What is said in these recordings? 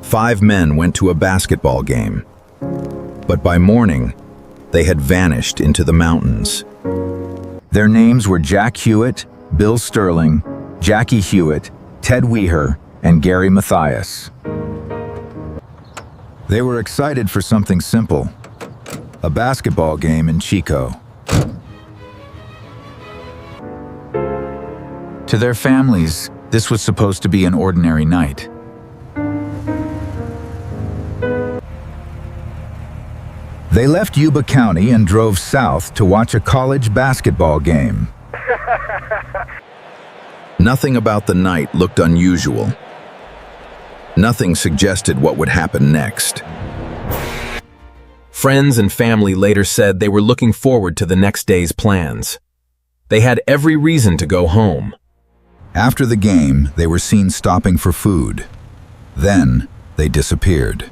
5 men went to a basketball game. But by morning, they had vanished into the mountains. Their names were Jack Hewitt, Bill Sterling, Jackie Hewitt, Ted Weher, and Gary Mathias. They were excited for something simple, a basketball game in Chico. To their families, this was supposed to be an ordinary night. They left Yuba County and drove south to watch a college basketball game. Nothing about the night looked unusual. Nothing suggested what would happen next. Friends and family later said they were looking forward to the next day's plans. They had every reason to go home. After the game, they were seen stopping for food. Then, they disappeared.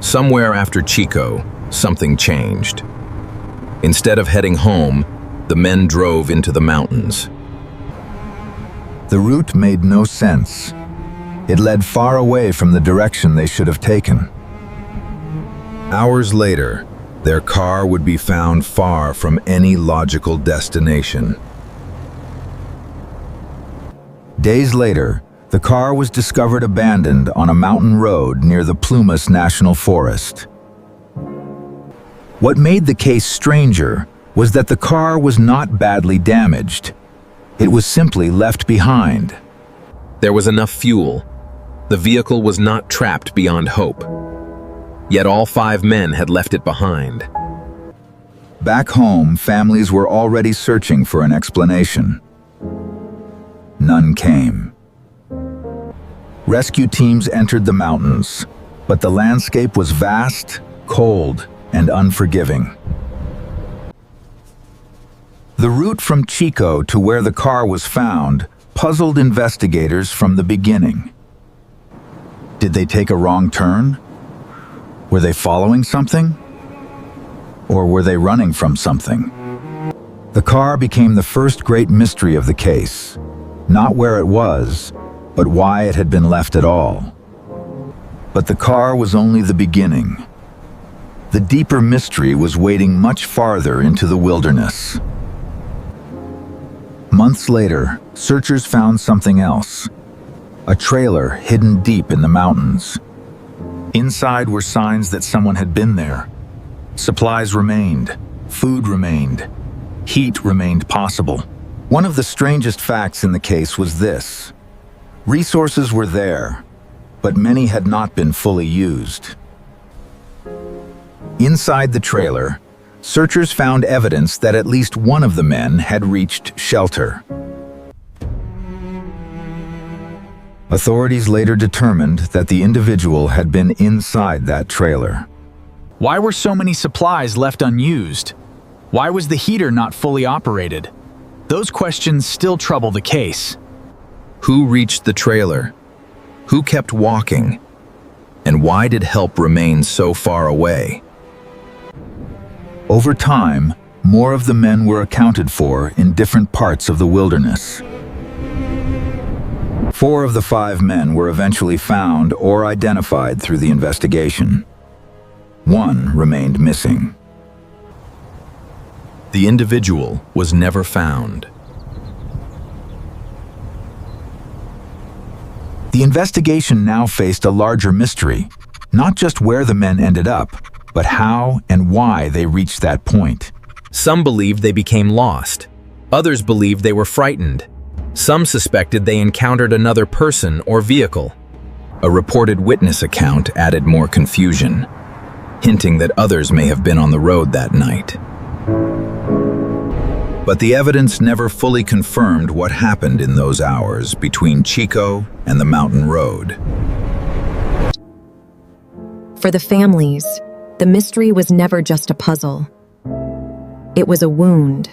Somewhere after Chico, something changed. Instead of heading home, the men drove into the mountains. The route made no sense. It led far away from the direction they should have taken. Hours later, their car would be found far from any logical destination. Days later, the car was discovered abandoned on a mountain road near the Plumas National Forest. What made the case stranger was that the car was not badly damaged. It was simply left behind. There was enough fuel. The vehicle was not trapped beyond hope. Yet all 5 men had left it behind. Back home, families were already searching for an explanation. None came. Rescue teams entered the mountains, but the landscape was vast, cold, and unforgiving. The route from Chico to where the car was found puzzled investigators from the beginning. Did they take a wrong turn? Were they following something? Or were they running from something? The car became the first great mystery of the case. Not where it was, but why it had been left at all. But the car was only the beginning. The deeper mystery was waiting much farther into the wilderness. Months later, searchers found something else. A trailer hidden deep in the mountains. Inside were signs that someone had been there. Supplies remained, food remained, heat remained possible. One of the strangest facts in the case was this. Resources were there, but many had not been fully used. Inside the trailer, searchers found evidence that at least one of the men had reached shelter. Authorities later determined that the individual had been inside that trailer. Why were so many supplies left unused? Why was the heater not fully operated? Those questions still trouble the case. Who reached the trailer? Who kept walking? And why did help remain so far away? Over time, more of the men were accounted for in different parts of the wilderness. 4 of the 5 men were eventually found or identified through the investigation. 1 remained missing. The individual was never found. The investigation now faced a larger mystery, not just where the men ended up, but how and why they reached that point. Some believed they became lost. Others believed they were frightened. Some suspected they encountered another person or vehicle. A reported witness account added more confusion, hinting that others may have been on the road that night. But the evidence never fully confirmed what happened in those hours between Chico and the mountain road. For the families, the mystery was never just a puzzle. It was a wound.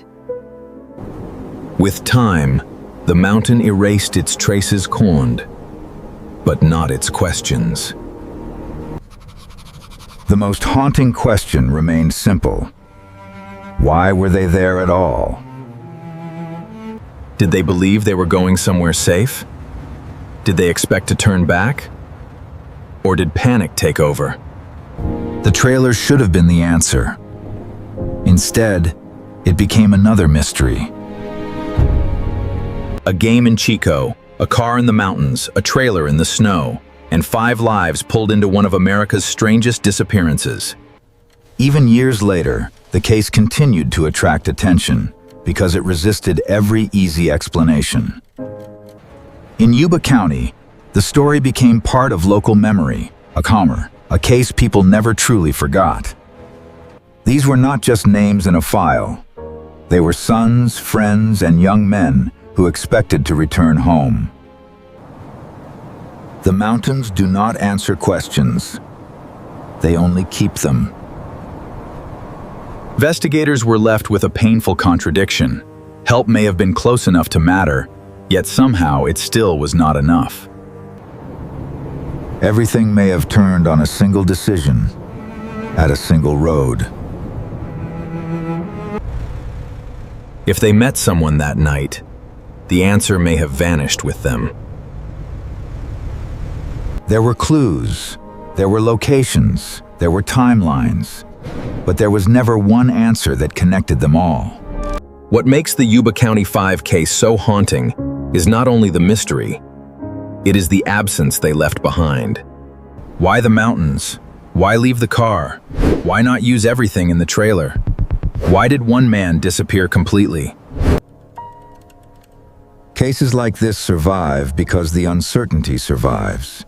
With time, the mountain erased its traces corned, but not its questions. The most haunting question remained simple. Why were they there at all? Did they believe they were going somewhere safe? Did they expect to turn back? Or did panic take over? The trailer should have been the answer. Instead, it became another mystery. A game in Chico, a car in the mountains, a trailer in the snow, and 5 lives pulled into one of America's strangest disappearances. Even years later, the case continued to attract attention because it resisted every easy explanation. In Yuba County, the story became part of local memory, a case people never truly forgot. These were not just names in a file. They were sons, friends, and young men who expected to return home. The mountains do not answer questions. They only keep them. Investigators were left with a painful contradiction. Help may have been close enough to matter, yet somehow it still was not enough. Everything may have turned on a single decision, at a single road. If they met someone that night, the answer may have vanished with them. There were clues, there were locations, there were timelines, but there was never one answer that connected them all. What makes the Yuba County Five case so haunting is not only the mystery, it is the absence they left behind. Why the mountains? Why leave the car? Why not use everything in the trailer? Why did one man disappear completely? Cases like this survive because the uncertainty survives.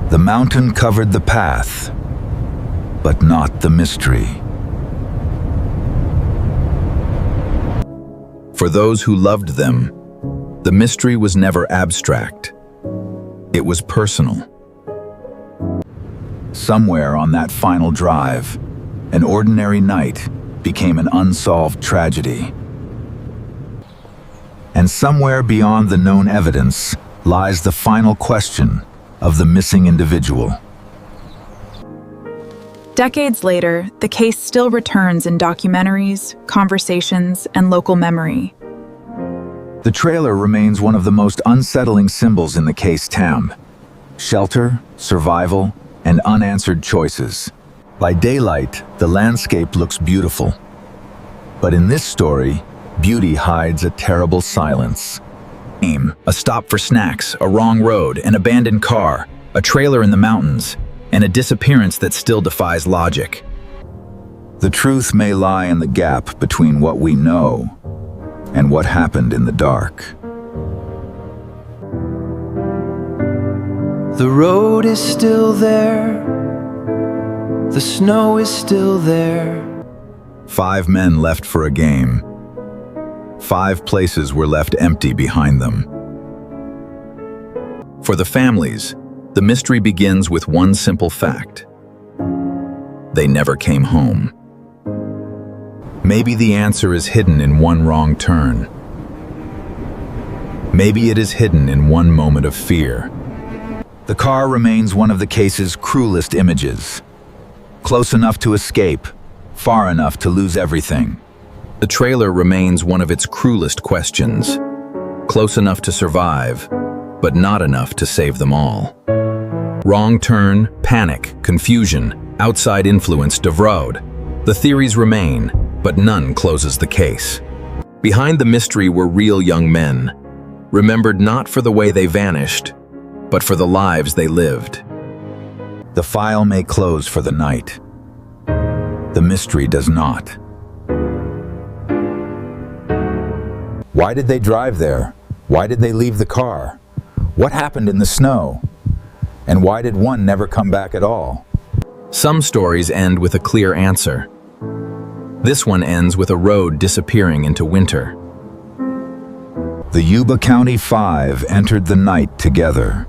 The mountain covered the path, but not the mystery. For those who loved them, the mystery was never abstract. It was personal. Somewhere on that final drive, an ordinary night became an unsolved tragedy. And somewhere beyond the known evidence lies the final question of the missing individual. Decades later, the case still returns in documentaries, conversations, and local memory. The trailer remains one of the most unsettling symbols in the case TAM. Shelter, survival, and unanswered choices. By daylight, the landscape looks beautiful. But in this story, beauty hides a terrible silence. A stop for snacks, a wrong road, an abandoned car, a trailer in the mountains, and a disappearance that still defies logic. The truth may lie in the gap between what we know and what happened in the dark. The road is still there. The snow is still there. 5 men left for a game. 5 places were left empty behind them. For the families, the mystery begins with one simple fact. They never came home. Maybe the answer is hidden in one wrong turn. Maybe it is hidden in one moment of fear. The car remains one of the case's cruelest images. Close enough to escape, far enough to lose everything. The trailer remains one of its cruelest questions. Close enough to survive, but not enough to save them all. Wrong turn, panic, confusion, outside influence, Devrode. The theories remain, but none closes the case. Behind the mystery were real young men, remembered not for the way they vanished, but for the lives they lived. The file may close for the night. The mystery does not. Why did they drive there? Why did they leave the car? What happened in the snow? And why did one never come back at all? Some stories end with a clear answer. This one ends with a road disappearing into winter. The Yuba County Five entered the night together.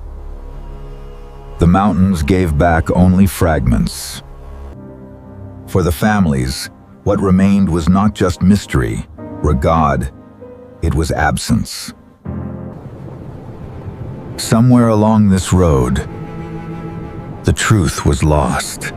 The mountains gave back only fragments. For the families, what remained was not just mystery, regard, it was absence. Somewhere along this road, the truth was lost.